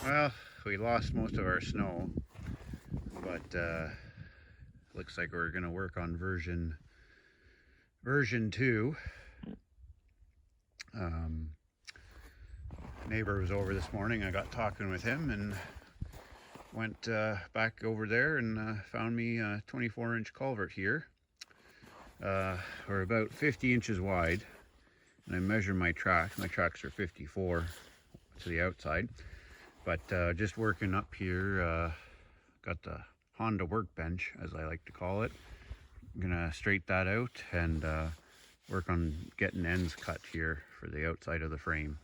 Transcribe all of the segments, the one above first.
Well, we lost most of our snow, but looks like we're gonna work on version 2. Neighbor was over this morning. I got talking with him and went back over there and found me a 24-inch culvert here. We're about 50 inches wide, and I measure my tracks. My tracks are 54 to the outside, but just working up here, got the Honda workbench, as I like to call it. I'm gonna straighten that out and work on getting ends cut here for the outside of the frame.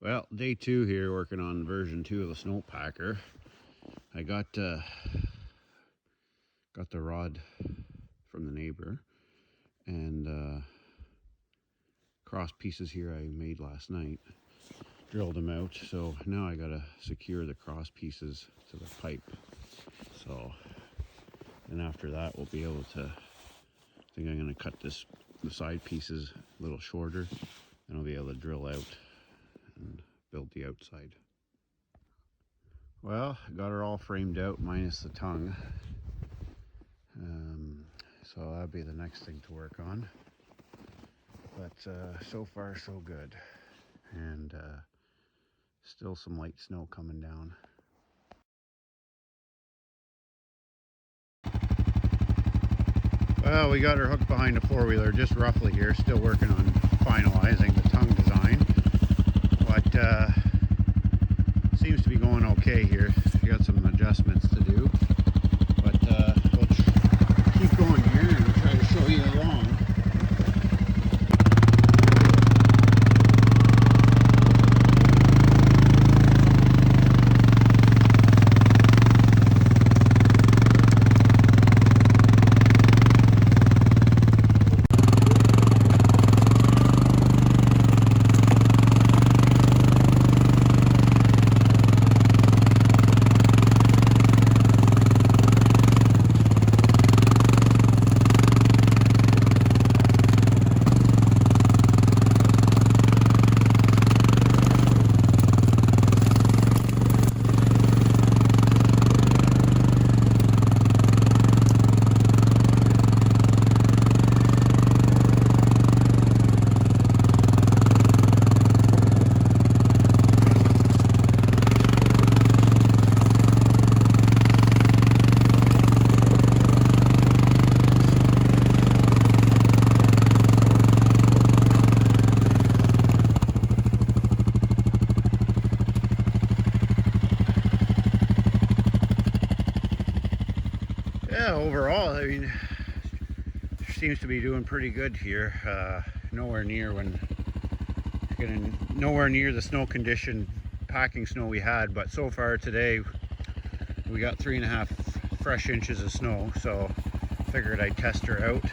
Well, day 2 here, working on version 2 of the snowpacker. I got the rod from the neighbor, and cross pieces here I made last night. Drilled them out, so now I gotta secure the cross pieces to the pipe. So, and after that we'll be able to, I think I'm gonna cut the side pieces a little shorter, and I'll be able to drill out and build the outside. Well, got her all framed out minus the tongue. So that'll be the next thing to work on. But so far so good. And still some light snow coming down. Well, we got her hooked behind a four-wheeler just roughly here. Still working on finalizing the tongue design. But seems to be going okay here. We got some adjustments to do. But we'll keep going here and try to show you along. Yeah, overall, I mean, seems to be doing pretty good here. Nowhere near the snow condition, packing snow we had, but so far today we got 3.5 fresh inches of snow, so figured I'd test her out.